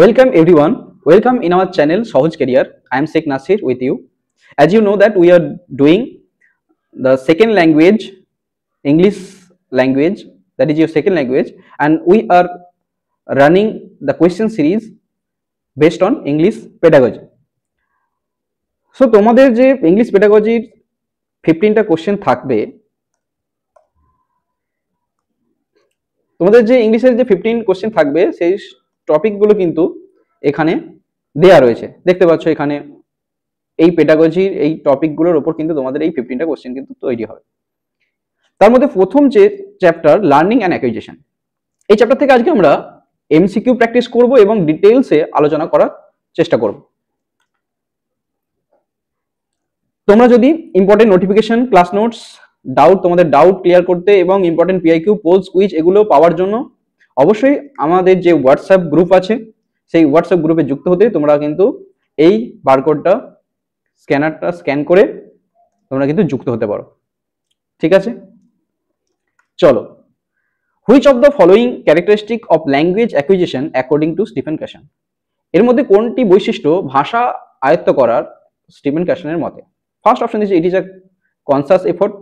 Welcome everyone. Welcome in our channel Sahaj Career. I am Sheikh Nasir with you. As you know that we are doing the second language, English language, that is your second language, and we are running the question series based on English pedagogy. So তোমাদের যে English পেডাগজির 15টা question থাকবে, তোমাদের যে ইংলিশের যে 15 question থাকবে সেই টপিকগুলো কিন্তু এখানে দেয়া রয়েছে। দেখতে পাচ্ছ এখানে এই পেডাগজির এই টপিকগুলোর উপর কিন্তু তোমাদের এই 15টা কোশ্চেন কিন্তু তৈরি হবে। তার মধ্যে প্রথম যে চ্যাপ্টার লার্নিং অ্যান্ড অ্যাকুইজিশন, এই চ্যাপ্টার থেকে আজকে আমরা এমসিকিউ প্র্যাকটিস করব এবং ডিটেইলসে আলোচনা করার চেষ্টা করব। তোমরা যদি ইম্পর্টেন্ট নোটিফিকেশন, ক্লাস নোটস, তোমাদের ডাউট ক্লিয়ার করতে এবং ইম্পর্টেন্ট পিআইকিউ, পোলস, কুইজ এগুলো পাওয়ার জন্য অবশ্যই আমাদের যে হোয়াটসঅ্যাপ গ্রুপ আছে সেই হোয়াটসঅ্যাপ গ্রুপে যুক্ত হতে তোমরা কিন্তু এই বারকোডটা স্ক্যানারটা স্ক্যান করে তোমরা কিন্তু যুক্ত হতে পারো। ঠিক আছে, চলো। Which of the following characteristic of language acquisition according to Stephen Krashen, এর মধ্যে কোনটি বৈশিষ্ট্য ভাষা আয়ত্ত করার স্টিফেন ক্যাশনের মতে? First option is it is a conscious effort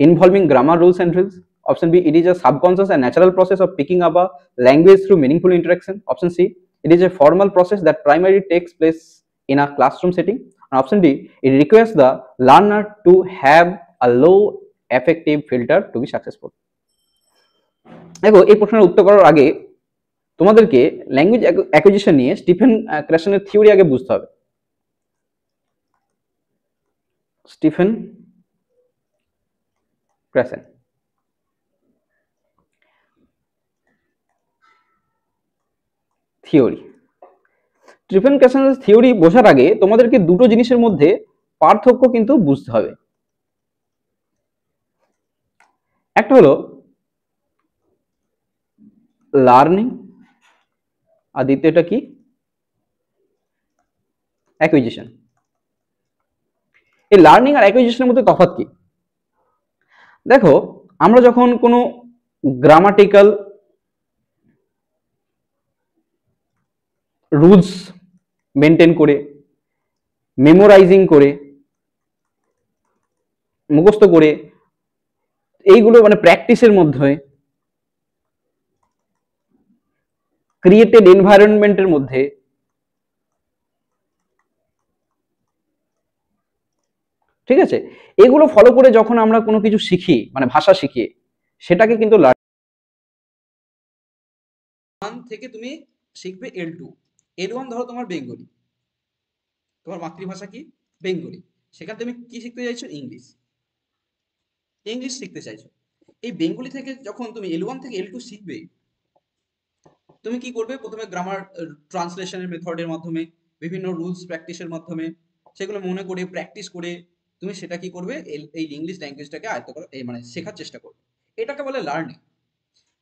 involving grammar rules and drills. Option B, it is a subconscious and natural process of picking up a language through meaningful interaction. Option C, it is a formal process that primarily takes place in a classroom setting. And option D, it requires the learner to have a low affective filter to be successful. দেখো, এই প্রশ্নের উত্তর করার আগে তোমাদেরকে language acquisition নিয়ে Stephen ক্র্যাশনের theory আগে বুঝতে হবে। স্টিফেন ক্র্যাশন থিওরি, স্টিফেন ক্র্যাশনের থিওরি বোঝার আগে তোমাদেরকে দুটো জিনিসের মধ্যে পার্থক্য কিন্তু বুঝতে হবে। একটা হলো লার্নিং আর দ্বিতীয়টা কি? অ্যাকুইজিশন। এই লার্নিং আর অ্যাকুইজিশনের মধ্যে তফাৎ কি? দেখো, আমরা যখন কোনো গ্রামাটিক্যাল রুলস মেনটেন করে, মেমোরাইজিং করে, মুখস্থ করে, এইগুলো মানে প্র্যাকটিসের মধ্যে, ক্রিয়েটেড এনভায়রনমেন্টের মধ্যে, ঠিক আছে, এগুলো ফলো করে যখন আমরা কোনো কিছু শিখি, মানে ভাষা শিখি, সেটাকে কিন্তু থেকে তুমি শিখবে L2, L1 ধরো তোমার বেঙ্গলি, তোমার মাতৃভাষা কি বেঙ্গলি, সেখানে তুমি কি শিখতে চাইছো? ইংলিশ শিখতে চাইছো। এই বেঙ্গলি থেকে যখন তুমি L1 থেকে L2 শিখবে, তুমি কি করবে? প্রথমে গ্রামার ট্রান্সলেশনের মেথডের মাধ্যমে, বিভিন্ন রুলস প্র্যাকটিসের মাধ্যমে, সেগুলো মনে করে প্র্যাকটিস করে তুমি সেটা কি করবে? এই ইংলিশ ল্যাঙ্গুয়েজটাকে আয়ত্ত করা, মানে শেখার চেষ্টা করবে। এটাকে বলে লার্নিং।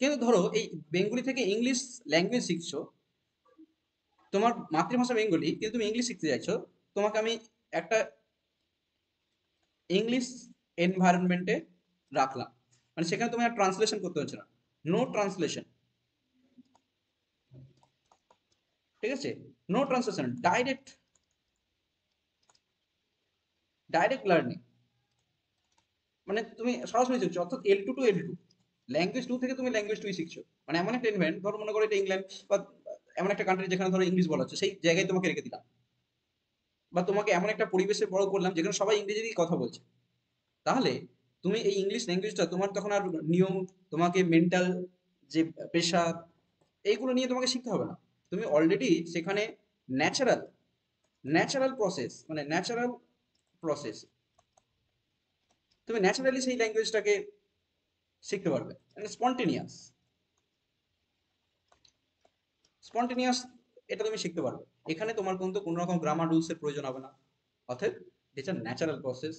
কিন্তু ধরো এই বেঙ্গলি থেকে ইংলিশ ল্যাঙ্গুয়েজ শিখছো, তোমার মাতৃভাষা বেঙ্গলি কিন্তু তুমি ইংলিশ শিখতে চাইছো, তোমাকে আমি একটা ইংলিশ এনভায়রনমেন্টে রাখলাম, মানে সেখানে তুমি আর ট্রান্সলেশন করতে হচ্ছে না, নো ট্রান্সলেশন, ঠিক আছে, নো ট্রান্সলেশন, ডাইরেক্ট লার্নিং, মানে তুমি সরাসরি শিখছো, অর্থাৎ L2 টু L2, ল্যাঙ্গুয়েজ 2 থেকে তুমি ল্যাঙ্গুয়েজ 2 শিখছো। মানে এমন একটা এনভায়রনমেন্ট, ধরো মনে করো এটা ইংল্যান্ড বা এমন একটা কান্ট্রি যেখানে ধরো ইংলিশ বলা হচ্ছে, সেই জায়গায় তোমাকে রেখে দিলাম, বা তোমাকে এমন একটা পরিবেশে বড় করলাম যেখানে সবাই ইংরেজিতেই কথা বলছে। তাহলে তুমি এই ইংলিশ ল্যাঙ্গুয়েজটা, তোমার তখন আর নিয়ম, তোমাকে মেন্টাল যে প্রেশার, এইগুলো নিয়ে তোমাকে শিখতে হবে না। তুমি অলরেডি সেখানে ন্যাচারাল প্রসেস, মানে ন্যাচারাল প্রসেস, তুমি ন্যাচারালি সেই ল্যাঙ্গুয়েজটাকে শিখতে পারবে, মানে স্পন্টেনিয়াস এটা তুমি শিখতে পারবে। এখানে তোমার কিন্তু কোনো রকম গ্রামার রুলসের প্রয়োজন হবে না, অর্থাৎ it's a natural process,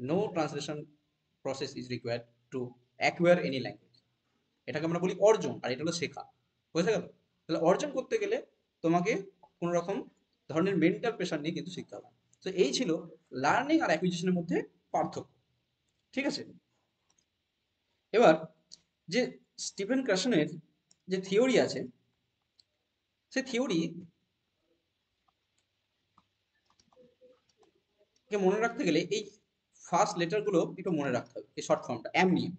no translation process is required to acquire any language. এটাকে আমরা বলি অর্জন, আর এটা হলো শেখা। বুঝতে গেল? তাহলে অর্জন করতে গেলে তোমাকে কোনো রকম ধরনের মেন্টাল প্রেশার নিয়ে কিন্তু শিখতে হবে। তো এই ছিল লার্নিং আর অ্যাকুইজিশনের মধ্যে পার্থক্য। ঠিক আছে, এবার যে স্টিফেন ক্র্যাশনের যে থিওরি আছে, সেই থিওরি কে মনে রাখতে গেলে এই ফার্স্ট লেটার গুলো একটু মনে রাখতে হবে, এই শর্ট ফর্মটা এম নিয়ে।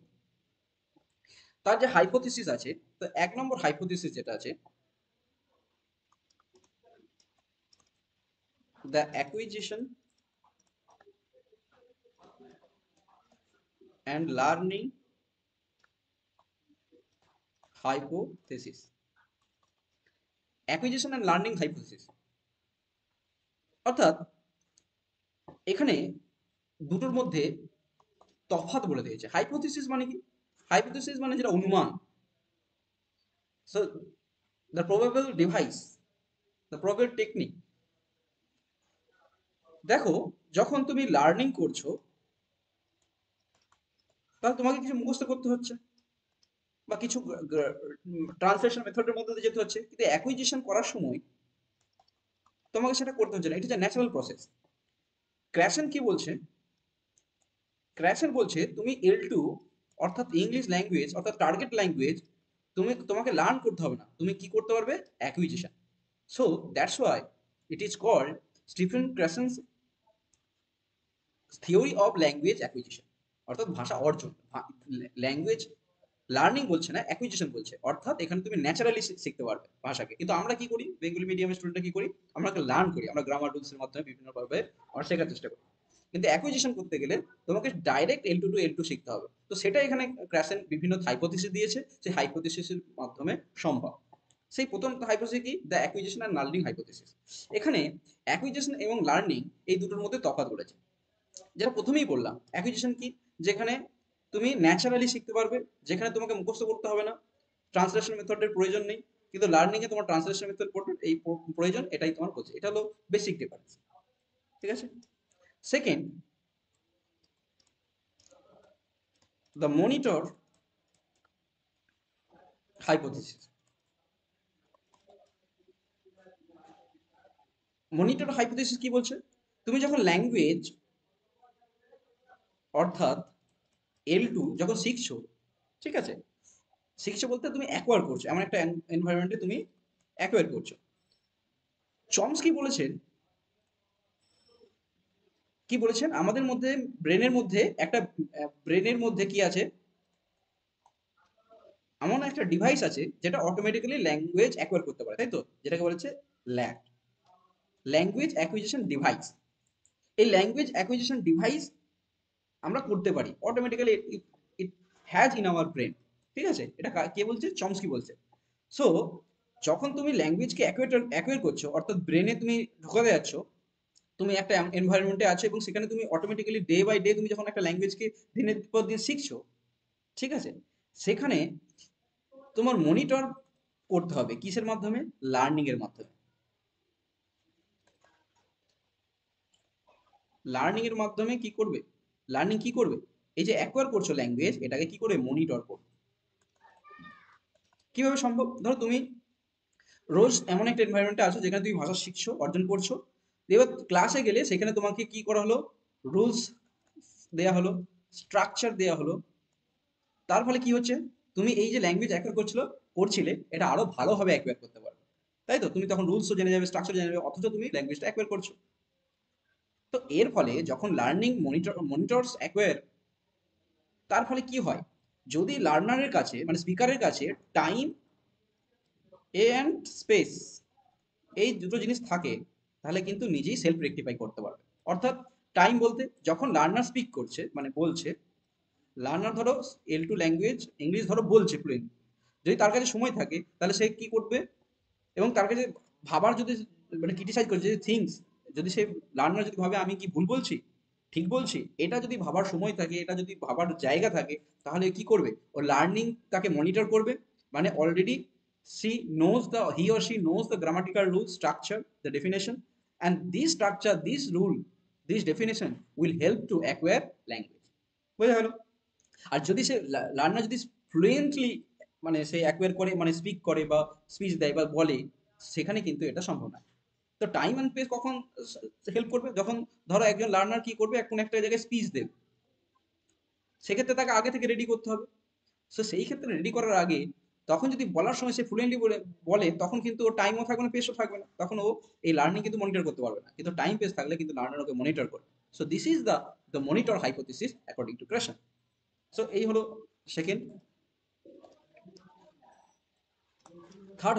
তার যে হাইপোথিসিস আছে, তো 1 নম্বর হাইপোথিসিস যেটা আছে, the acquisition and learning hypothesis. Acquisition and learning hypothesis অর্থাৎ এখানে দুটোর মধ্যে তফাৎ বলে দিয়েছে। হাইপোথিসিস মানে কি? হাইপোথিসিস মানে যেটা অনুমান। So the probable device, the probable technique. দেখো, যখন তুমি লার্নিং করছো তাহলে তোমাকে কিছু মুখস্থ করতে হচ্ছে বা কিছু ট্রান্সলেশন মেথডের মধ্যে দিয়ে যেতে হচ্ছে, কিন্তু অ্যাকুইজিশন করার সময় তোমাকে সেটা করতে হচ্ছে না, এটা হচ্ছে ন্যাচারাল প্রসেস। ক্র্যাশন কি বলছে? ক্র্যাশন বলছে তুমি L2 অর্থাৎ ইংলিশ ল্যাঙ্গুয়েজ অর্থাৎ টার্গেট ল্যাঙ্গুয়েজ তোমাকে লার্ন করতে হবে না, তুমি কি করতে পারবে? Acquisition. So that's why it is called Stephen Krashen's theory of language acquisition, অর্থাৎ ভাষা অর্জন। ল্যাঙ্গুয়েজ লার্নিং বলছে না, অ্যাকুইজিশন বলছে, অর্থাৎ এখানে তুমি ন্যাচারালি শিখতে পারবে ভাষাকে। কিন্তু আমরা কি করি, বেঙ্গলি মিডিয়ামের স্টুডেন্টরা কি করি, আমরা লার্ন করি, আমরা গ্রামার রুলস এর মাধ্যমে বিভিন্ন ভাবে আমরা শেখার চেষ্টা করি। কিন্তু অ্যাকুইজিশন করতে গেলে তোমাকে ডাইরেক্ট L2 to L2 শিখতে হবে। তো সেটা এখানে ক্র্যাসেন বিভিন্ন হাইপোথিসিস দিয়েছে, সেই হাইপোথিসিসের মাধ্যমে সম্ভব। সেই প্রথম হাইপোথিসিস কি? The acquisition and learning hypothesis. এখানে অ্যাকুইজিশন এবং লার্নিং এই দুটোর মধ্যে তফাৎ করেছে। যেটা প্রথমেই বললাম, অ্যাকুইজিশন কি? যেখানে তুমি ন্যাচারালি শিখতে পারবে, যেখানে তোমাকে মুখস্থ করতে হবে না, ট্রান্সলেশন মেথডের প্রয়োজন নেই। কিন্তু লার্নিং এ তোমার ট্রান্সলেশন মেথড এই প্রয়োজন, এটাই তোমার বলছে। এটা হলো বেসিক ডিফারেন্স। ঠিক আছে। Second, the monitor hypothesis. Monitor hypothesis কি বলছে? তুমি যখন ল্যাঙ্গুয়েজ অর্থাৎ L2 যখন শিখছো, ঠিক আছে, শিখছো বলতে তুমি অ্যাকোয়ার করছো, এমন একটা এনভায়রনমেন্টে তুমি অ্যাকোয়ার করছো। চমস্কি বলেছেন, কি বলেছেন, আমাদের মধ্যে ব্রেনের মধ্যে একটা ব্রেনের মধ্যে কি আছে, এমন একটা ডিভাইস আছে যেটা অটোমেটিক্যালি ল্যাঙ্গুয়েজ অ্যাকোয়ার করতে পারে, তাই তো? যেটাকে বলেছে ল্যাক, ল্যাঙ্গুয়েজ অ্যাকুইজিশন ডিভাইস। এই ল্যাঙ্গুয়েজ অ্যাকুইজিশন ডিভাইস আমরা করতে পারি automatically, it has in our brain. ঠিক আছে, এটা কে বলছে? চমস্কি বলছে। সো যখন তুমি ল্যাঙ্গুয়েজকে অ্যাকোয়ার করছো, অর্থাৎ ব্রেনে তুমি ঢোকাতে যাচ্ছ, তুমি একটা এনভায়রনমেন্টে আছো এবং সেখানে তুমি অটোমেটিক্যালি ডে বাই ডে তুমি যখন একটা ল্যাঙ্গুয়েজকে দিনের পর দিন শিখছো, ঠিক আছে, সেখানে তোমার মনিটর করতে হবে কিসের মাধ্যমে? লার্নিং এর মাধ্যমে। লার্নিং এর মাধ্যমে কি করবে? লার্নিং কি করবে? এই যে অ্যাকোয়ার করছো ল্যাঙ্গুয়েজ, এটাকে কি করে মনিটর করবে? কিভাবে সম্ভব? ধরো তুমি রোজ এমন একটা এনভায়রনমেন্টে আছো যেখানে তুমি ভাষা শিখছো, অর্জন করছো। এবার ক্লাসে গেলে সেখানে তোমাকে কি করা হলো? রুলস দেয়া হলো, স্ট্রাকচার দেয়া হলো। তার ফলে কি হচ্ছে? তুমি এই যে ল্যাঙ্গুয়েজ অ্যাকোয়ার করছিলে, এটা আরো ভালোভাবে অ্যাকোয়ার করতে পারবে। তাই তো? তুমি তখন রুলসও জেনে যাবে, স্ট্রাকচার জেনে যাবে, অথচ তুমি ল্যাঙ্গুয়েজটা অ্যাকোয়ার করছো। তো এর ফলে যখন লার্নিং মনিটরস অ্যাকোয়ার, তার ফলে কি হয়? যদি লার্নারের কাছে মানে স্পিকারের কাছে টাইম এন্ড স্পেস এই দুটো জিনিস থাকে, তাহলে কিন্তু নিজেই সেলফ রেকটিফাই করতে পারবে। অর্থাৎ টাইম বলতে, যখন লার্নার স্পিক করছে মানে বলছে, লার্নার ধরো L2 ল্যাঙ্গুয়েজ ইংলিশ ধরো বলছে ফ্লুয়েন্ট, যদি তার কাছে সময় থাকে তাহলে সে কি করবে? এবং তার কাছে ভাবার যদি মানে ক্রিটিসাইজ করছে যে থিংস, যদি সে লার্নার যদি ভাবে আমি কি ভুল বলছি, ঠিক বলছি, এটা যদি ভাবার সময় থাকে, এটা যদি ভাবার জায়গা থাকে, তাহলে কি করবে? ও লার্নিং তাকে মনিটর করবে। মানে already he or she knows the grammatical rule, structure, the definition, and this structure, this rule, this definition will help to acquire language. বোঝা গেল? আর যদি সে লার্নার যদি ফ্লুয়েন্টলি মানে সে অ্যাকোয়ার করে মানে স্পিক করে বা স্পিচ দেয় বা বলে, সেখানে কিন্তু এটা সম্ভব না। তো টাইম অ্যান্ড স্পেস কখন হেল্প করবে? যখন ধরো একজন লার্নার কি করবে, এখন একটা জায়গায় স্পিচ দেবে, সেক্ষেত্রে তাকে আগে থেকে রেডি করতে হবে। সো সেই ক্ষেত্রে রেডি করার আগে তখন যদি বলার সময় সে ফ্লুয়েন্টলি বলে তখন কিন্তু ওর টাইমও থাকবে না, পেসও থাকবে না, তখন ও এই লার্নিং কিন্তু মনিটর করতে পারবে না। কিন্তু টাইম পেস থাকলে কিন্তু লার্নার ওকে মনিটর করে। So this is the monitor hypothesis according to Krashen. So এই হলো সেকেন্ড। থার্ড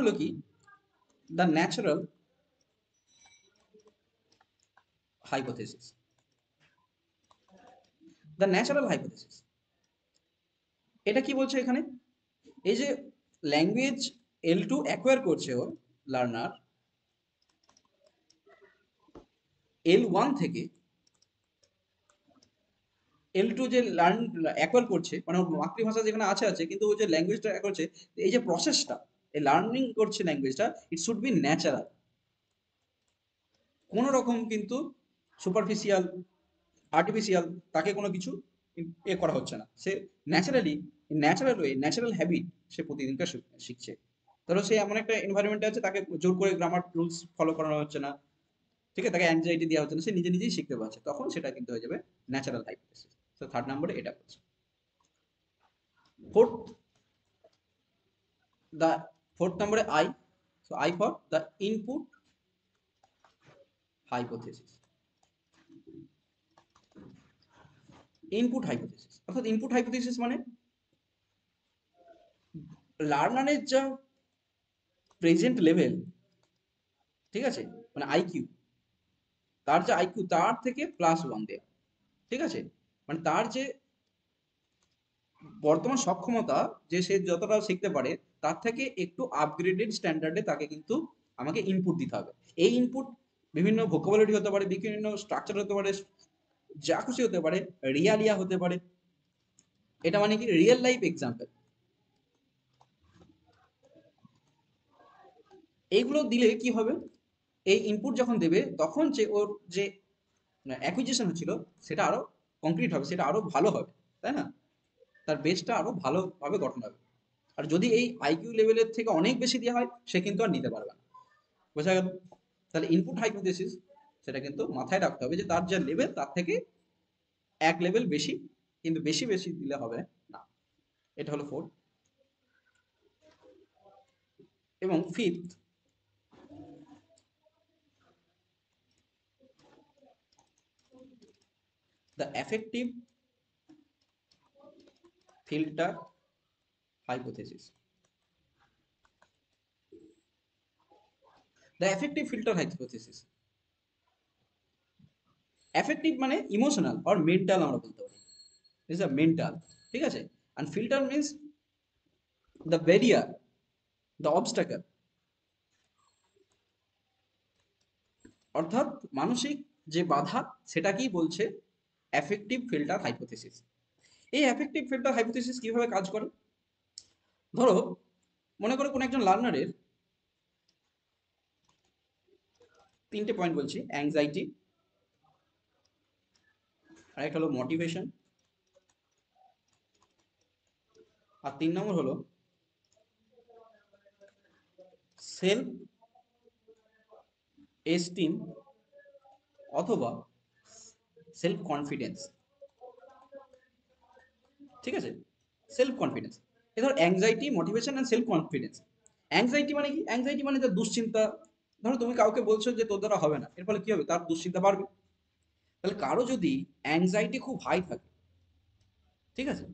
হলো কি the natural hypothesis. The natural hypothesis এটা কি বলছে এখানে, এই যে ল্যাঙ্গুয়েজ L2 অ্যাকোয়ার করছে ওর লার্নার L1 থেকে, L2 যে লার্ন অ্যাকোয়ার করছে মানে ওর মাতৃভাষা যেখানে আছে আছে, কিন্তু ও যে ল্যাঙ্গুয়েজটা করছে, এই যে প্রসেসটা এই লার্নিং করছে ল্যাঙ্গুয়েজটা, ইট শুড বি ন্যাচারাল। কোনো রকম কিন্তু সুপারফিশিয়াল আর্টিফিশিয়াল তাকে কোনো কিছু করা হচ্ছে না। সে naturally, natural way, natural habit সে প্রতিদিনকার শিখছে। ধরো সে এমন একটা এনভায়রনমেন্টে আছে, তাকে জোর করে গ্রামার রুলস ফলো করানো হচ্ছে না, ঠিক আছে, তাকে অ্যাংজাইটি দেওয়া হচ্ছে না, সে নিজে নিজেই শিখতে পারছে, তখন সেটা কিন্তু হয়ে যাবে ন্যাচারাল হাইপোথিসিস। তো থার্ড নম্বরে এটা করছে। Fourth, the fourth number I, so I for the input hypothesis। Input hypothesis অর্থাৎ ইনপুট হাইপোথিসিস মানে লার্নারের যা প্রেজেন্ট লেভেল, ঠিক আছে, মানে আইকিউ, তার যে আইকিউ তার থেকে +1 দেয়া, ঠিক আছে, মানে তার যে বর্তমান সক্ষমতা, যে সে যতটা শিখতে পারে তার থেকে একটু আপগ্রেডেড স্ট্যান্ডার্ডে তাকে কিন্তু আমাকে ইনপুট দিতে হবে। এই ইনপুট বিভিন্ন ভোকাবুলারি হতে পারে, বিভিন্ন স্ট্রাকচার হতে পারে, যা খুশি হতে পারে, রিয়ালিয়া হতে পারে। এটা মানে কি রিয়েল লাইফ এক্সাম্পল। এইগুলো দিলে কি হবে, এই ইনপুট যখন দেবে তখন যে ওর যে অ্যাকুইজিশন হচ্ছিল সেটা আরো কংক্রিট হবে, সেটা আরো ভালো হবে, তাই না, তার বেসটা আরো ভালোভাবে গঠন হবে। আর যদি এই আইকিউ লেভেলের থেকে অনেক বেশি দেওয়া হয় সে কিন্তু আর নিতে পারবে না। বোঝা গেল? তাহলে ইনপুট হাইপোথিসিস সেটা কিন্তু মাথায় রাখতে হবে যে তার যে লেভেল তার থেকে এক লেভেল বেশি, কিন্তু বেশি বেশি দিলে হবে না। এটা হলো ফোর্থ। এবং fifth, the effective filter hypothesis. The effective filter hypothesis, effective মানে ইমোশনাল অর মেন্টাল আমরা বলতে পারি, ইজ আ মেন্টাল, ঠিক আছে, and filter means the barrier, the obstacle, অর্থাৎ মানসিক যে বাধা সেটাকেই বলছে এফেক্টিভ ফিল্টার হাইপোথিসিস। এই এফেক্টিভ ফিল্টার হাইপোথিসিস কিভাবে কাজ করে, ধরো মনে করো কোন একজন লার্নারের তিনটে পয়েন্ট বলছি, অ্যাংজাইটি, আর একটা হলো মোটিভেশন, আর 3 নম্বর হলো সেলফ এস্টিম অথবা সেলফ কনফিডেন্স, ঠিক আছে, সেলফ কনফিডেন্স। এ ধর anxiety, motivation and self confidence. Anxiety মানে কি, অ্যাংজাইটি মানে তার দুশ্চিন্তা। ধরো তুমি কাউকে বলছো যে তোর দ্বারা হবে না, এর ফলে কি হবে, তার দুশ্চিন্তা বাড়বে। তাহলে কারো যদি অ্যাংজাইটি খুব হাই থাকে, ঠিক আছে,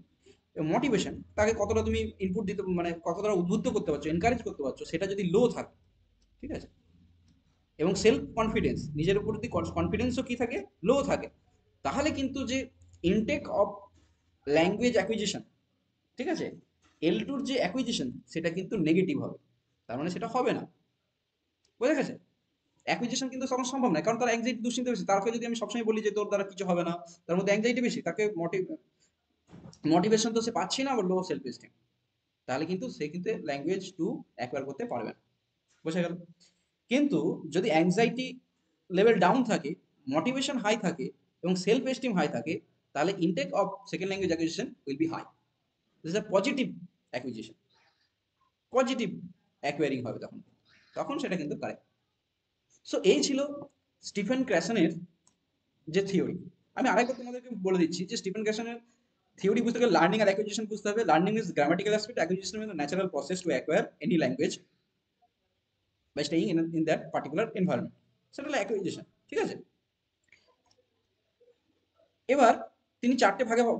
মোটিভেশন তাকে কতটা তুমি ইনপুট দিতে মানে কতটা উদ্বুদ্ধ করতে পারছো, এনকারেজ করতে পারছো, সেটা যদি লো থাকে, ঠিক আছে, এবং সেলফ কনফিডেন্স নিজের উপর যদি কনফিডেন্সও কি থাকে, লো থাকে, তাহলে কিন্তু যে ইনটেক অফ ল্যাঙ্গুয়েজ অ্যাকুইজিশন, ঠিক আছে, L2 যে অ্যাকুইজিশন সেটা কিন্তু নেগেটিভ হবে, তার মানে সেটা হবে না। বোঝা গেছে? অ্যাকুইজিশন কিন্তু তখন সম্ভব নয়, কারণ তার অ্যাংজাইটি, দুশ্চিন্তা বেশি। তারপরে যদি আমি সবসময় বলি যে তোর দ্বারা কিছু হবে না, তার মধ্যে অ্যাংজাইটি বেশি, তাকে মোটিভেশন তো সে পাচ্ছি না, আবার লো সেলফ এস্টিম, তাহলে কিন্তু সে কিন্তু ল্যাঙ্গুয়েজ টু অ্যাকোয়ার করতে পারবে না। বোঝা গেল? কিন্তু যদি অ্যাংজাইটি লেভেল ডাউন থাকে, মোটিভেশন হাই থাকে এবং সেলফ এস্টিম হাই থাকে, তাহলে intake of second language acquisition will be high. This is a positive acquisition, positive acquiring হবে তখন, তখন সেটা কিন্তু কারেক্ট। সো এই ছিল স্টিফেন ক্র্যাশনের যে থিওরি। আমি আরেকবার তোমাদেরকে বলে দিচ্ছি যে স্টিফেন গ্যাসনের থিওরি বুঝতে গেলে লার্নিং আর অ্যাকুইজিশন বুঝতে হবে। Learning is grammatical aspect, acquisition is natural process to acquire any language by staying in that particular environment. সেটা হলো অ্যাকুইজিশন, ঠিক আছে। এবার তিনি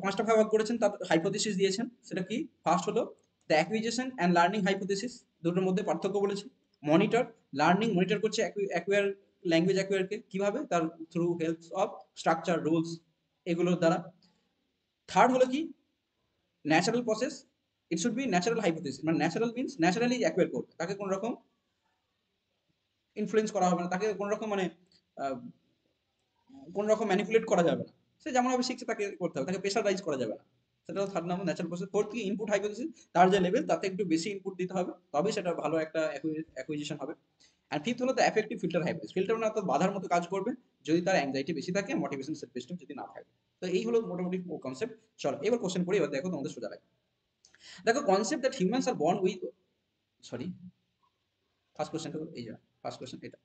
পাঁচটা ভাগে ভাগ করেছেন, তার হাইপোথিসিস দিয়েছেন। সেটা কি? ফার্স্ট হলো the acquisition and learning hypothesis, দুটোর মধ্যে পার্থক্য বলেছে। মনিটর, লার্নিং মনিটর করছে অ্যাকুয়ার ল্যাঙ্গুয়েজ অ্যাকুয়ারকে কিভাবে, তার through helps of structure rules এগুলোর দ্বারা। থার্ড হলো কি natural process, it should be natural hypothesis, মানে ন্যাচারাল মিন্স ন্যাচারালি অ্যাকুয়ার করবে, তাকে কোন রকম ইনফ্লুয়েন্স করা হবে না, তাকে কোন রকম মানে কোন রকম ম্যানিপুলেট করা যাবে না, সে যেমন ভাবে শিখছে তাকে করতে হবে, তাকে প্রেশারাইজ করা যাবে না। সেটা হলো third number natural process. Fourth কি ইনপুট হাইপোথিসিস, তার যে লেভেল তাতে একটু বেশি ইনপুট দিতে হবে, তবে সেটা ভালো একটা অ্যাকুইজিশন হবে। অ্যান্ড ফিফথ হলো the effective filter hypothesis, filter মানে অর্থাৎ বাধার মতো কাজ করবে যদি তার অ্যাংজাইটি বেশি থাকে, মোটিভেশন সেলফ এস্টিম যদি না থাকে। তো এই হলো মোটামুটি কনসেপ্ট। চলো এবার কোশ্চেন করি, এবার দেখো তোমাদের সোজা লাগে। দেখো concept that humans are born with, sorry first কোশ্চেনটা এই যে ফার্স্ট কোশ্চেন এটা।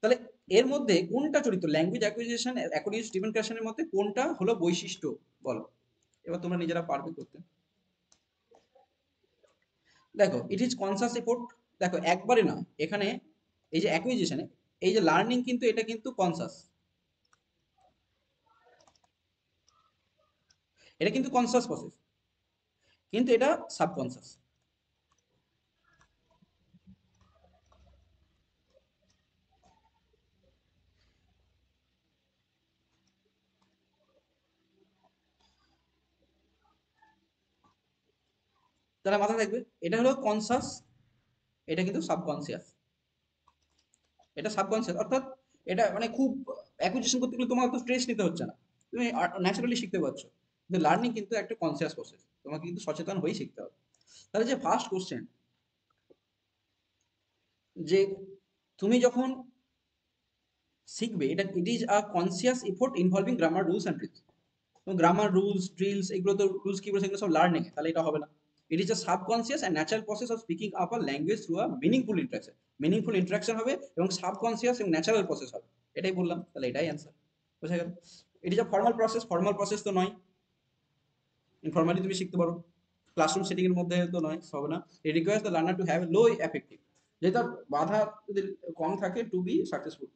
তাহলে এর মধ্যে কোনটা চরিত্র, language acquisition according to Stephen ক্যাশনের মধ্যে কোনটা হলো বৈশিষ্ট্য বলো। এবার তোমরা নিজেরা পারবে করতে। দেখো ইট ইজ কনসাস এফোর্ট, দেখো একবারে না, এখানে এই যে অ্যাকুইজিশনে এই যে লার্নিং কিন্তু এটা কিন্তু কনসাস, এটা কিন্তু কনসাস প্রসেস, কিন্তু এটা সাবকনসাস। তাহলে মাথায় থাকবে এটা হলো কনসাস, এটা কিন্তু সাবকনসিয়াস। এটা সাবকনসিয়াস অর্থাৎ এটা মানে খুব অ্যাকুইজিশন করতে গেলে তোমার তো স্ট্রেস নিতে হচ্ছে না, তুমি ন্যাচারালি শিখতে পারছো। কিন্তু লার্নিং কিন্তু একটা কনসিয়াস প্রসেস, তোমাকে কিন্তু সচেতন হয়েই শিখতে হবে। তাহলে যে ফার্স্ট কোশ্চেন, যে তুমি যখন শিখবে এটা, it is a conscious effort involving grammar rules and drills. Grammar rules drills এগুলো তো রুলস কি বলছে, এগুলো সব লার্নিং, তাহলে এটা হবে না। It is a subconscious and natural process of speaking up a language through a meaningful interaction. Meaningful interaction হবে এবং সাবকনসিয়াস এবং ন্যাচারাল প্রসেস হবে, এটাই বললাম, তাহলে এটাই অ্যান্সার। বুঝা গেল? It is a formal process, formal process তো নয়, ইনফর্মালি তুমি শিখতে পারো, ক্লাসরুম সেটিং এর মধ্যে তো নয়, হবে না। It requires the learner to have low effective, যেটা বাধা যদি কম থাকে to be successful.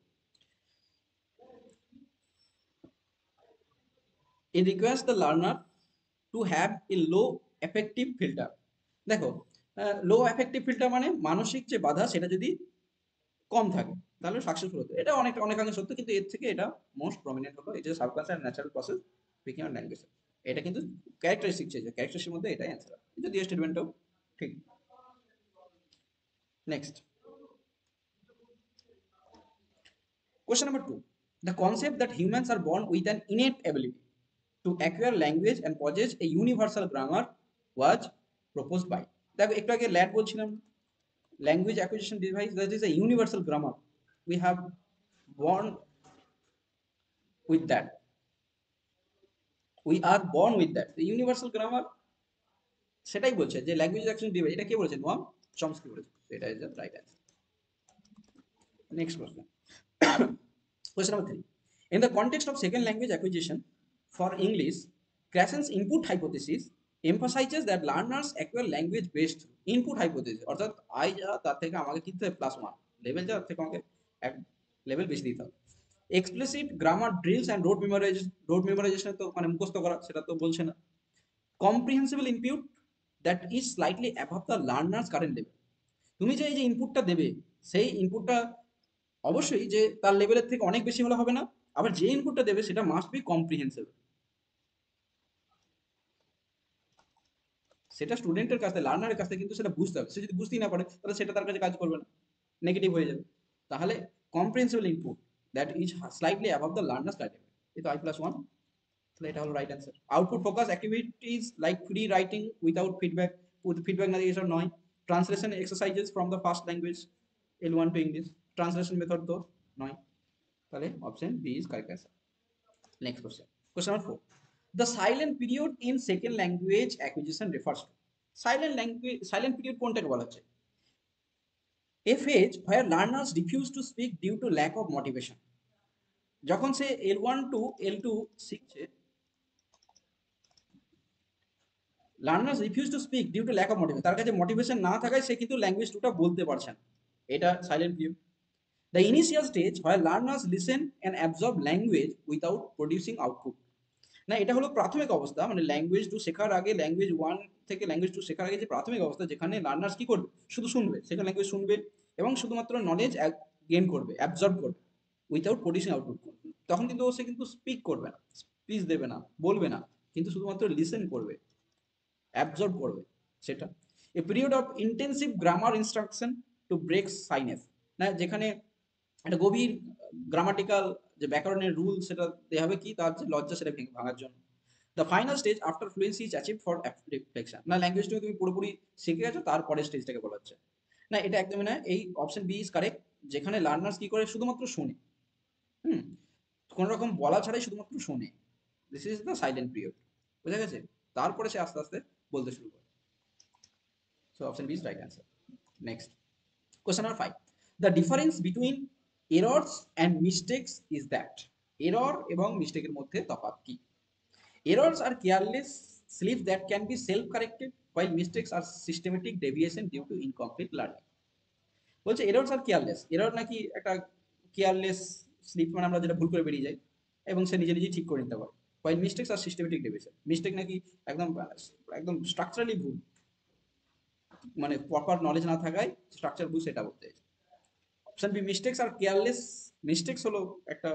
It requires the learner to have a low affective filter। দেখো লো অ্যাফেক্টিভ ফিল্টার মানে মানসিক যে বাধা সেটা যদি কম থাকে তাহলে সাকসেসফুল হতো, এটা অনেকাংশে সত্য, কিন্তু এর থেকে এটা মোস্ট প্রমিনেন্ট হলো এটা subconscious natural process speaking and language. এটা কিন্তু ক্যারেক্টারিস্টিক চেয়েছে, ক্যারেক্টারিস্টিক মধ্যে এটাই অ্যান্সার, যদি স্টেটমেন্টটাও ঠিক। Next question number 2, the concept that humans are born with an innate ability to acquire language and possess a universal grammar was proposed by, দেখো একটু আগে ল্যাট বলছিলাম, language acquisition device that is a universal grammar, we have born with that, we are born with that, the universal grammar সেটাই বলছে যে language action device, এটা কে বলেছে? Noam Chomsky বলেছে, এটা is the right answer. Next question, question number 3, in the context of second language acquisition for English, Krassen's input hypothesis emphasizes that learners acquire language based input hypothesis, অর্থাৎ I যা তার থেকে আমাকে কিনতে হবে +1 level, যা তার থেকে আমাকে এক লেভেল বেশি দিতে হবে। Explicit grammar drills and road memorisation তো মানে মুখস্থ করা, সেটা তো বলছে না। Comprehensible input that is slightly above the learners current level, তুমি যে এই যে ইনপুটটা দেবে সেই ইনপুটটা অবশ্যই যে তার লেভেলের থেকে অনেক বেশি হলে হবে না, আবার যে ইনপুটটা দেবে সেটা মাস্ট বি কম্প্রিহেন্সিবল, সেটা স্টুডেন্টের কাছে লার্নারের কাছে কিন্তু সেটা বুঝতে হবে, সে যদি বুঝতেই না পারে তাহলে সেটা তার কাছে কাজ করবে না, নেগেটিভ হয়ে যাবে। তাহলে comprehensible input that is slightly above the learner's criteria, এই তো I+1, তাহলে এটা হলো right answer. Output focus activities like free writing without feedback, feedback না দিয়ে এসব নয়। Translation exercises from the first language L1 to English, translation method তো নয়, তাহলে option B is correct answer. Next question, question number 4, the silent period in second language acquisition refers to, silent period কোনটাকে বলা হচ্ছে? A phase where learners refuse to speak due to lack of motivation, যখন সে L1 to L2 শিখছে, learners refuse to speak due to lack of motivation, তার কাছে motivation না থাকায় সে কিন্তু ল্যাঙ্গুয়েজ টুটা বলতে পারছে না। এটা silent view. The initial stage হয় learners listen and absorb language without producing output. না, এটা হলো প্রাথমিক অবস্থা, মানে ল্যাঙ্গুয়েজ টু শেখার আগে, ল্যাঙ্গুয়েজ ওয়ান থেকে ল্যাঙ্গুয়েজ টু শেখার আগে যে প্রাথমিক অবস্থা, যেখানে লার্নার্স কি করবে, শুধু শুনবে, সেখানে ল্যাঙ্গুয়েজ শুনবে এবং শুধুমাত্র নলেজ গেইন করবে, অ্যাবজর্ব করবে উইথাউট প্রডিউসিং আউটপুট। তখন কিন্তু সে কিন্তু স্পিক করবে না, স্পিচ দেবে না, বলবে না, কিন্তু শুধুমাত্র লিসেন করবে, অ্যাবজর্ব করবে সেটা। A period of intensive grammar instruction to break shyness, না যেখানে একটা গভীর গ্রামাটিক্যাল যে ব্যাকরণের রুল সেটা দেওয়া হবে কি, তার যে লজ্জা সেটা ভাঙার জন্য। The final stage after fluency is achieve for reflection, না ল্যাঙ্গুয়েজটাকে তুমি পুরোপুরি শিখে গেছো, তারপরে স্টেজটাকে বলা হচ্ছে। না, এটা একদমই না, এই অপশন বি ইজ কারেক্ট, যেখানে লার্নার্স কি করে, শুধুমাত্র শোনে, হুম, কোনো রকম বলা ছাড়াই শুধুমাত্র শোনে। This is the silent period, বুঝা গেছে? তারপরে সে আস্তে আস্তে বলতে শুরু করে। So option B is right answer. Next, question number 5. The difference between errors and mistakes is that, error এবং মিস্টেকের মধ্যে তফাৎ কি? Errors are careless slips that can be self-corrected, while mistakes are systematic deviation due to incomplete learning. বলছে errors are careless, error নাকি একটা careless slip, মানে আমরা যেটা ভুল করে বেরিয়ে যাই এবং সে নিজে নিজে ঠিক করে নিতে পারে, while mistakes are systematic deviation, mistake নাকি একদম একদম স্ট্রাকচারালি ভুল, মানে প্রপার নলেজ না থাকায় স্ট্রাকচার ভুল, সেটা বলতে চাইছে। Option B, mistakes are careless, mistakes হলো একটা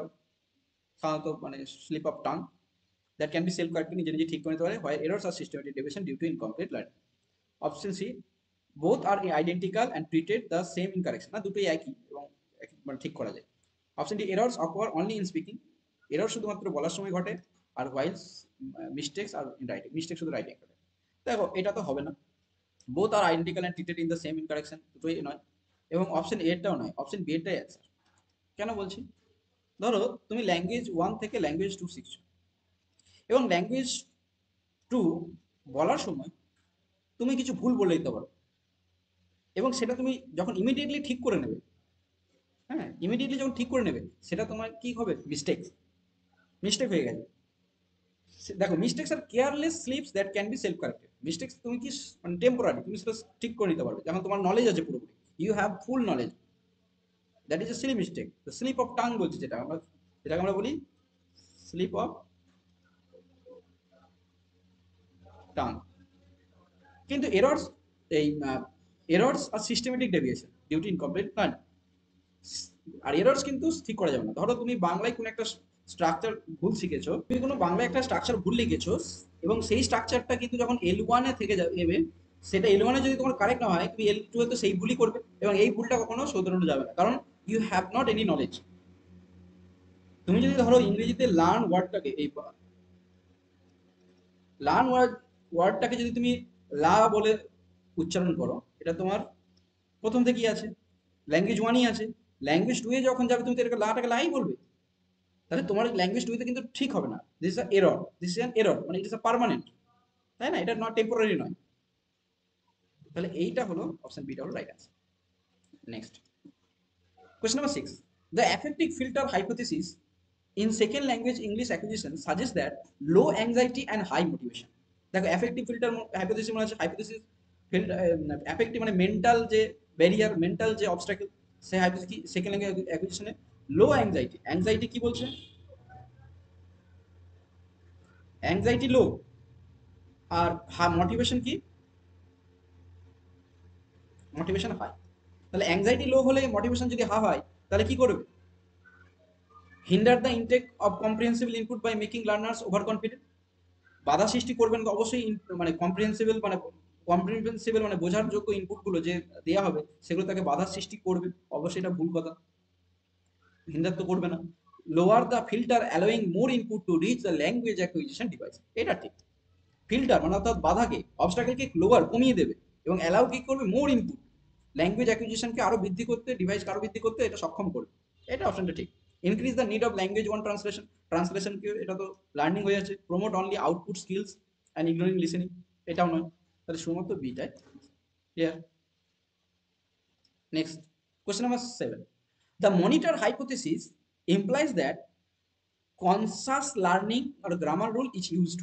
সাধারণত মানে slip of tongue that can be self correcting, নিজে নিজে ঠিক করে নিতে পারে, হয় errors are systematic deviation due to incomplete learning. Option C, both are identical and treated the same in correction, না দুটোই একই এবং মানে ঠিক করা যায়। Option D, errors occur only in speaking, error শুধুমাত্র বলার সময় ঘটে, আর হোয়াইলস mistakes are in writing, mistake শুধু রাইটিং ঘটে। দেখো এটা তো হবে না, both are identical and treated in the same in correction, দুটোই নয়, এবং অপশন এটাও নয়, অপশন বি এটাই অ্যান্সার। কেন বলছি, ধরো তুমি ল্যাঙ্গুয়েজ ওয়ান থেকে ল্যাঙ্গুয়েজ টু শিখছো এবং ল্যাঙ্গুয়েজ টু বলার সময় তুমি কিছু ভুল বলে দিতে পারো এবং সেটা তুমি যখন ইমিডিয়েটলি ঠিক করে নেবে, হ্যাঁ ইমিডিয়েটলি যখন ঠিক করে নেবে, সেটা তোমার কি হবে, মিস্টেক, মিস্টেক হয়ে গেছে। দেখো, mistakes are careless slips that can be self corrected, mistakes তুমি কি মানে টেম্পোরারি, তুমি সেটা ঠিক করে নিতে পারবে যখন তোমার নলেজ আছে পুরোপুরি, you have full knowledge, that is a silly mistake. The slip of tongue বলছি, যেটাকে আমরা বলি স্লিপ অফ টাং। কিন্তু এরর্স, এই errors are systematic deviation due to incomplete plan, আর এরর্স কিন্তু ঠিক করা যাবে না। ধরো তুমি বাংলায় কোনো একটা স্ট্রাকচার ভুল শিখেছো, তুমি কোনো বাংলায় একটা স্ট্রাকচার ভুল লিখেছো এবং সেই স্ট্রাকচারটা কিন্তু যখন L1 এ থেকে যাবে, সেটা L1 এ যদি তোমার কারেক্ট না হয়, তুমি L2 এ তো সেই ভুলই করবে এবং এই ভুলটা কখনো শোধরানো যাবে না, কারণ you have not any knowledge. তুমি যদি ধরো ইংরেজিতে লার্ন ওয়ার্ডটাকে, এই লার্ন ওয়ার্ডটাকে যদি তুমি লা বলে উচ্চারণ করো, এটা তোমার প্রথম থেকেই আছে, ল্যাঙ্গুয়েজ ওয়ানই আছে, ল্যাঙ্গুয়েজ টু এ যখন যাবে তুমি তো এটাকে লাটাকে লাই বলবে, তাহলে তোমার ল্যাঙ্গুয়েজ টু তে কিন্তু ঠিক হবে না, this is error, this is an error, মানে ইট ইজ আ পার্মানেন্ট, তাই না, এটা নট টেম্পোরারি নয়। তাহলে এইটা হলো অপশন বিটা হলো right answer. Next, question number 6, the affective filter hypothesis in second language English acquisition suggest that low anxiety and high motivation. দেখো, অ্যাফেক্টিভ ফিল্টার হাইপোথিসিস মানে হচ্ছে হাইপোথিসিস অ্যাফেক্টিভ মানে মেন্টাল যে ব্যারিয়ার, মেন্টাল যে অবস্ট্রাকল, সে hypothesis কি second language অ্যাকুইজিশনে low anxiety, anxiety কি বলছে, অ্যাংজাইটি লো, আর মোটিভেশন কি, মোটিভেশন হাই। তাহলে অ্যাংজাইটি লো হলে মোটিভেশন যদি হাই হয়, তাহলে কি করবে, hinder the intake of comprehensible input by making learners over confident, বাধা সৃষ্টি করবেন তো অবশ্যই, মানে কম্প্রিহেন্সিবল মানে কম্প্রিহেন্সিবল মানে বোঝার যোগ্য ইনপুটগুলো যে দেওয়া হবে সেগুলো তাকে বাধার সৃষ্টি করবে, অবশ্যই এটা ভুল কথা, হিন্ডার তো করবে না। Lower the filter allowing more input to reach the language acquisition device, এটা ঠিক, ফিল্টার মানে অর্থাৎ বাধাকে, অবস্টাকেলকে লোয়ার কমিয়ে দেবে এবং অ্যালাউ কি করবে, মোর ইনপুট, ল্যাঙ্গুয়েজ অ্যাকুইজিশনকে আরো বৃদ্ধি করতে, ডিভাইসকে আরো বৃদ্ধি করতে এটা সক্ষম করবে, এটা অপশনটা ঠিক। Increase the need of language one translation, ট্রান্সলেশনকে এটা তো লার্নিং হয়ে যাচ্ছে, promote only output skills and ignoring listening, এটাও নয়, তাহলে শুধুমাত্র বিটাই clear. Next, question number 7, the monitor hypothesis implies that conscious learning আর গ্রামার রুল ইজ ইউজড।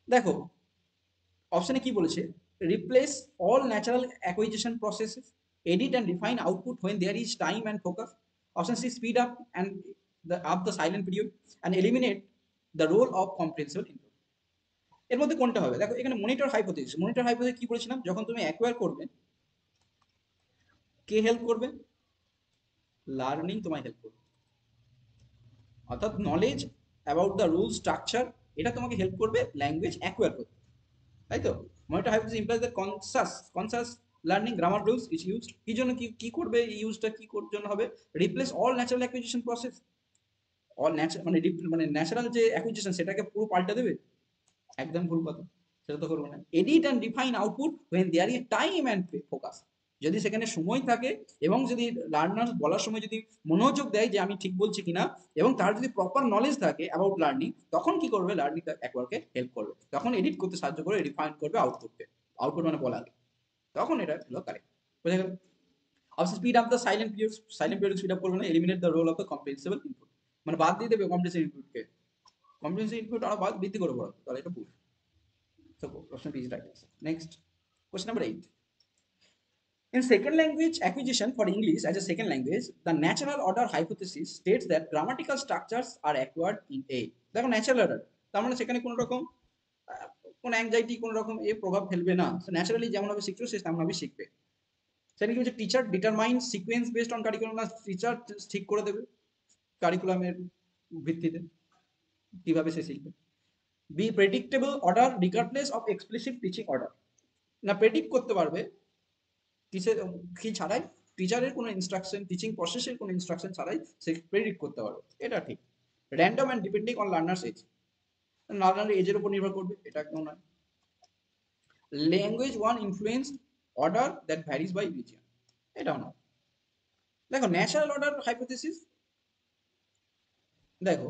দেখো অপশনে কি বলেছে, replace all natural acquisition processes, edit and refine output when there is time and focus. Option C, speed up and the silent period and eliminate the role of comprehensible input. এর মধ্যে কোনটা হবে? দেখো এখানে মনিটর হাইপোথিসিস, মনিটর হাইপোথিসিস কি বলেছিলাম, যখন তুমি অ্যাকোয়ার করবে কে হেল্প করবে? লার্নিং তোমায় হেল্প করবে, অর্থাৎ knowledge about the rule structure এটা তোমাকে হেল্প করবে ল্যাঙ্গুয়েজ অ্যাকোয়ার করতে, তাই তো? Monitor hypothesis implies that conscious learning grammar rules is used. কি জন্য, কি করবে ইউজটা, কি জন্য হবে? Replace all natural acquisition process, all natural মানে ন্যাচারাল যে অ্যাকুইজিশন সেটাকে পুরো পাল্টে দেবে, একদম ভুল কথা, সেটা তো করবে না। Edit and define output when there is time and focus, যদি সেখানে সময় থাকে এবং যদি লার্নার বলার সময় যদি মনোযোগ দেয় যে আমি ঠিক বলছি কিনা, এবং তার যদি প্রপার নলেজ থাকে অ্যাবাউট লার্নিং, তখন কি করবে? লার্নিং একবারকে হেল্প করবে, তখন এডিট করতে সাহায্য করে, রিফাইন করবে আউটপুটকে, আউটপুট মানে বলাকে, তখন এটা হলো কারেক্ট। বুঝা গেল? অবশ্যই speed up the silent period, silent period speed up করবে না, eliminate the role of the comprehensible input, মানে বাদ দিয়ে দেবে কম্প্রিহেনসিভ ইনপুটকে, কম্প্রিহেনসিভ ইনপুট আরো বাদ বৃদ্ধি করে পড়াবে, তাহলে এটা ভুল। So question B is right answer. Next, question number 8. In second language acquisition for English as a second language, the natural order hypothesis states that grammatical structures are acquired in A. দেখো natural order, তার মানে সেখানে কোনো রকম কোনো anxiety কোনো রকম এ প্রভাব ফেলবে না, ন্যাচারালি যেমন ভাবে শিখছো সে তেমন ভাবে শিখবে। সেখানে কি হচ্ছে, teacher determine sequence based on curriculum, না টিচার ঠিক করে দেবে কারিকুলামের ভিত্তিতে কিভাবে সে শিখবে। B, predictable order regardless of explicit teaching order, না প্রেডিক্ট করতে পারবে কিসের কি ছাড়াই, টিচারের কোনো ইনস্ট্রাকশন, টিচিং প্রসেসের কোনো ইনস্ট্রাকশন ছাড়াই সে প্রেডিক্ট করতে পারবে, এটা ঠিক। Random and depending on learner's age, লার্নারের এজের উপর নির্ভর করবে, এটা একদম নয়। Language one influenced order that varies by region, এটাও না। দেখো ন্যাচারাল অর্ডার হাইপোথিসিস, দেখো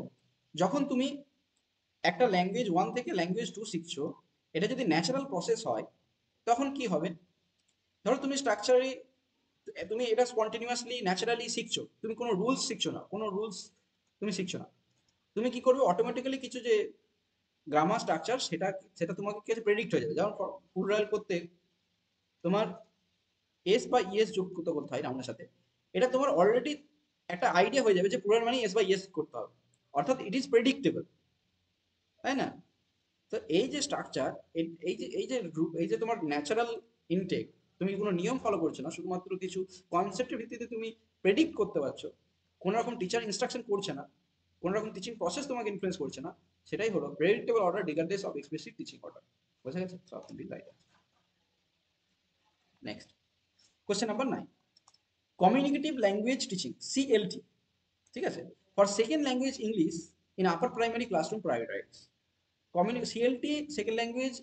যখন তুমি একটা ল্যাঙ্গুয়েজ ওয়ান থেকে ল্যাঙ্গুয়েজ টু শিখছো, এটা যদি ন্যাচারাল প্রসেস হয় তখন কি হবে? ধরো তুমি স্ট্রাকচারে, তুমি এটা স্পন্টেনিয়াসলি ন্যাচারালি শিখছো, তুমি কোনো রুলস শিখছো না, কোনো রুলস তুমি শিখছো না, তুমি কি করবে? অটোমেটিক্যালি কিছু যে গ্রামার স্ট্রাকচার সেটা সেটা তোমাকে কিছু প্রেডিক্ট হয়ে যাবে। যেমন প্লুরাল করতে তোমার এস বা ইএস যুক্ত করতে হয় নাউনের সাথে, এটা তোমার অলরেডি একটা আইডিয়া হয়ে যাবে যে প্লুরাল মানে এস বা ইএস করতে হবে, অর্থাৎ ইট ইজ প্রেডিক্টেবল, তাই না? তো এই যে স্ট্রাকচার, এই যে তোমার ন্যাচারাল ইনটেক, তুমি কোনো নিয়ম ফলো করছো না, শুধুমাত্র কিছু কনসেপ্টের ভিত্তিতে তুমি প্রেডিক্ট করতে পারছো, কোনো রকম টিচার ইনস্ট্রাকশন করছে না, কোনো রকম টিচিং প্রসেস তোমাকে ইনফ্লুয়েন্স করছে না, সেটাই হলো predictable order regardless of explicit teaching order. বোঝা গেছে? So option B right. Next, question number 9, communicative language teaching CLT, ঠিক আছে, for second language English in upper primary classroom prioritize. CLT second language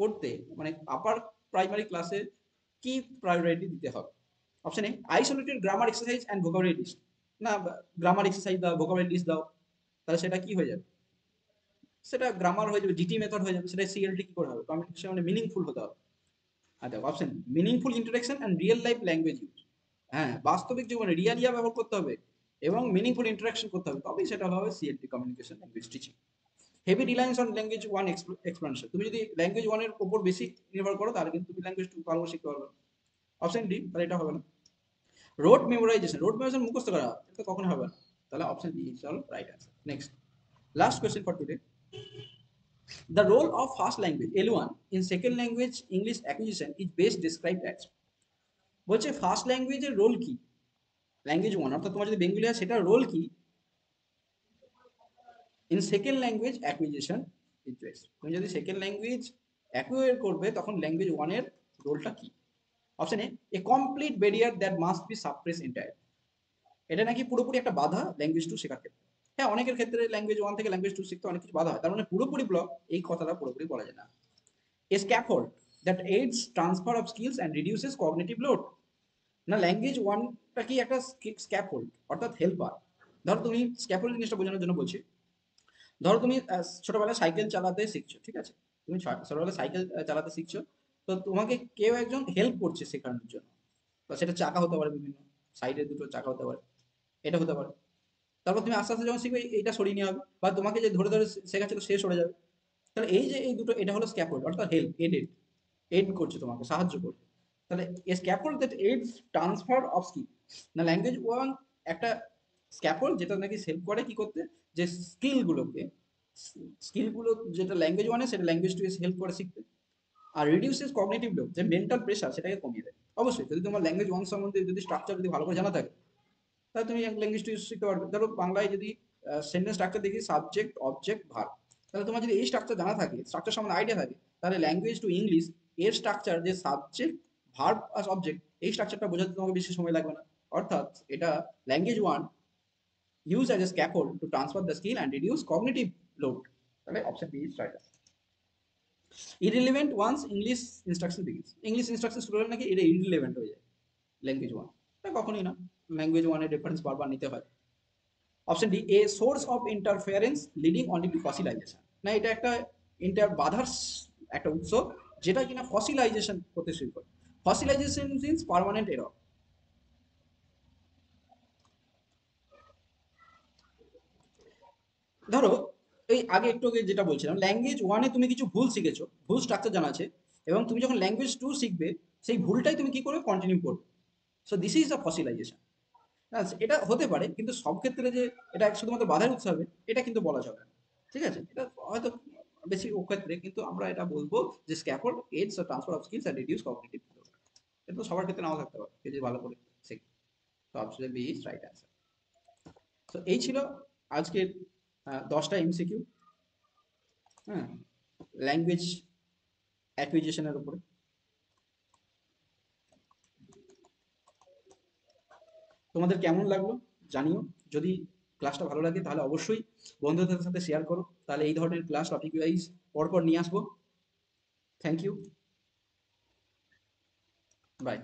করতে মানে আপার প্রাইমারি ক্লাসে কি priority দিতে হবে? Option A, isolated grammar exercise and vocabulary list, না grammar exercise দাও, ভোকাবুলারি লিস্ট দাও, তাহলে সেটা কি হয়ে যাবে? সেটা গ্রামার হয়ে যাবে, জিটি মেথড হয়ে যাবে, সেটা সিএলটি কি করে হবে? কমিউনিকেশন মানে মিনিংফুল হতে হবে। আচ্ছা option, meaningful interaction and real life language use, হ্যাঁ বাস্তবিক জীবনে রিয়ালিয়া ব্যবহার করতে হবে এবং মিনিংফুল ইন্টারাকশন করতে হবে, তবেই সেটা হবে CLT, communication language teaching. Heavy Reliance on language one explanation, তুমি যদি ল্যাঙ্গুয়েজ ওয়ানের উপর বেশি নির্ভর করো তাহলে কিন্তু তুমি ল্যাঙ্গুয়েজ টু ভালো শিখতে পারবে। অপশন ডি, তাহলে এটা হবে না। রোড মেমোরাইজেশন, রোড মেমোরাইজেশন মুখস্থ করা, এটা কখনো হবে না, তাহলে option D is all right answer. Next, last question for today, the role of first language L1 in second language English acquisition is best described as, বলছে ফার্স্ট ল্যাঙ্গুয়েজের রোল কি language one, অর্থাৎ তোমার যদি বেঙ্গলি হয় সেটার role কি in second language acquisition is best, তুমি যদি সেকেন্ড ল্যাঙ্গুয়েজ অ্যাকুয়ার করবে তখন ল্যাঙ্গুয়েজ ওয়ানের রোলটা কি? Option A, A complete barrier that must be suppress entire, এটা নাকি পুরোপুরি একটা বাধা ল্যাঙ্গুয়েজ টু শেখার ক্ষেত্রে। হ্যাঁ অনেকের ক্ষেত্রে ল্যাঙ্গুয়েজ ওয়ান থেকে ল্যাঙ্গুয়েজ টু শিখতে অনেক কিছু বাধা হয়, তার মানে পুরোপুরি ব্লক এই কথাটা পুরোপুরি বলা যায় না। A scaffold that aids transfer of skills and reduces cognitive load, না ল্যাঙ্গুয়েজ ওয়ানটা কি একটা স্ক্যাফোল্ড অর্থাৎ হেল্পার। ধরো তুমি স্ক্যাফোল্ড জিনিসটা বোঝানোর জন্য বলছি, ধরো তুমি ছোটবেলায় সাইকেল চালাতে শিখছো, ঠিক আছে, তুমি ছোটবেলায় সাইকেল চালাতে শিখছো, তো তোমাকে কেউ একজন হেল্প করছে শেখানোর জন্য, তো সেটা চাকা হতে পারে, বিভিন্ন সাইডের দুটো চাকা হতে পারে, এটা হতে পারে। তারপর তুমি আস্তে আস্তে যখন শিখবে এইটা সরিয়ে নেওয়া হবে, বা তোমাকে যে ধরে ধরে শেখাচ্ছিল সে সরে যাবে। তাহলে এই যে এই দুটো, এটা হলো স্ক্যাফোল্ড, অর্থাৎ হেল্প, এড করছে, তোমাকে সাহায্য করছে। তাহলে a scaffold that aids transfer of skill. না ল্যাঙ্গুয়েজ ওয়ান একটা স্ক্যাফোল্ড যেটা নাকি হেল্প করে কি করতে, যে স্কিলগুলোকে, স্কিলগুলো যেটা ল্যাঙ্গুয়েজ ওয়ানে সেটা ল্যাঙ্গুয়েজ টু হেল্প করে শিখতে। আর রিডিউসেস কগনিটিভ লোড, যে মেন্টাল প্রেশার সেটাকে কমিয়ে দেয়। অবশ্যই যদি তোমার ল্যাঙ্গুয়েজ ওয়ান সম্বন্ধে যদি স্ট্রাকচার যদি ভালো করে জানা থাকে, তাহলে তুমি ল্যাঙ্গুয়েজ টু শিখতে পারবে। ধরো বাংলায় যদি সেন্টেন্স স্ট্রাকচার দেখি সাবজেক্ট অবজেক্ট ভার্ব, তাহলে তোমার যদি এই স্ট্রাকচার জানা থাকে, স্ট্রাকচার সম্বন্ধে আইডিয়া থাকে, তাহলে ল্যাঙ্গুয়েজ টু ইংলিশ এর স্ট্রাকচার যে সাবজেক্ট ভার্ব আর অবজেক্ট, এই স্ট্রাকচারটা বোঝাতে তোমাকে বেশি সময় লাগবে না। অর্থাৎ এটা language one use as a scaffold to transfer the skill and reduce cognitive load. তাহলে option B is right. Irrelevant once English instruction begins, English instruction শুরু হলে নাকি এটা ইররিলেভেন্ট হয়ে যায় ল্যাঙ্গুয়েজ ওয়ান। এটা কখনোই না, ল্যাঙ্গুয়েজ ওয়ানের রেফারেন্স বারবার নিতে হয়। Option D, a source of interference leading only to fossilization. না এটা একটা বাধার একটা উৎস, যেটা কিনা ফসিলাইজেশন করতে শুরু করে। ফসিলাইজেশন মিনস পার্মানেন্ট এরর। ধরো এই আগে একটু আগে যেটা বলছিলাম, ল্যাঙ্গুয়েজ ওয়ানে তুমি কিছু ভুল শিখেছো, ভুল স্ট্রাকচার জানা আছে, এবং তুমি যখন ল্যাঙ্গুয়েজ টু শিখবে সেই ভুলটাই তুমি কি করবে, কন্টিনিউ করবে। So this is a fossilization. হ্যাঁ, এটা হতে পারে, কিন্তু সব ক্ষেত্রে যে এটা শুধুমাত্র বাধার উৎস হবে এটা কিন্তু বলা যাবে না। ঠিক আছে, এটা হয়তো বেশি ও ক্ষেত্রে, কিন্তু আমরা এটা বলবো যে scaffold aids the transfer of skills and reduce cognitive load. এটা তো সবার ক্ষেত্রে নাও থাকতে পারে, কেউ যদি ভালো করে শেখে। তো option B is right answer. তো এই ছিল আজকের 10টা এমসিকিউ, হ্যাঁ, ল্যাঙ্গুয়েজ অ্যাকুইজিশনের উপরে। তোমাদের কেমন লাগলো জানিও। যদি ক্লাসটা ভালো লাগে তাহলে অবশ্যই বন্ধুদের সাথে শেয়ার করো, তাহলে এই ধরনের ক্লাস টপিক ওয়াইজ পরপর নিয়ে আসবো। Thank you, by.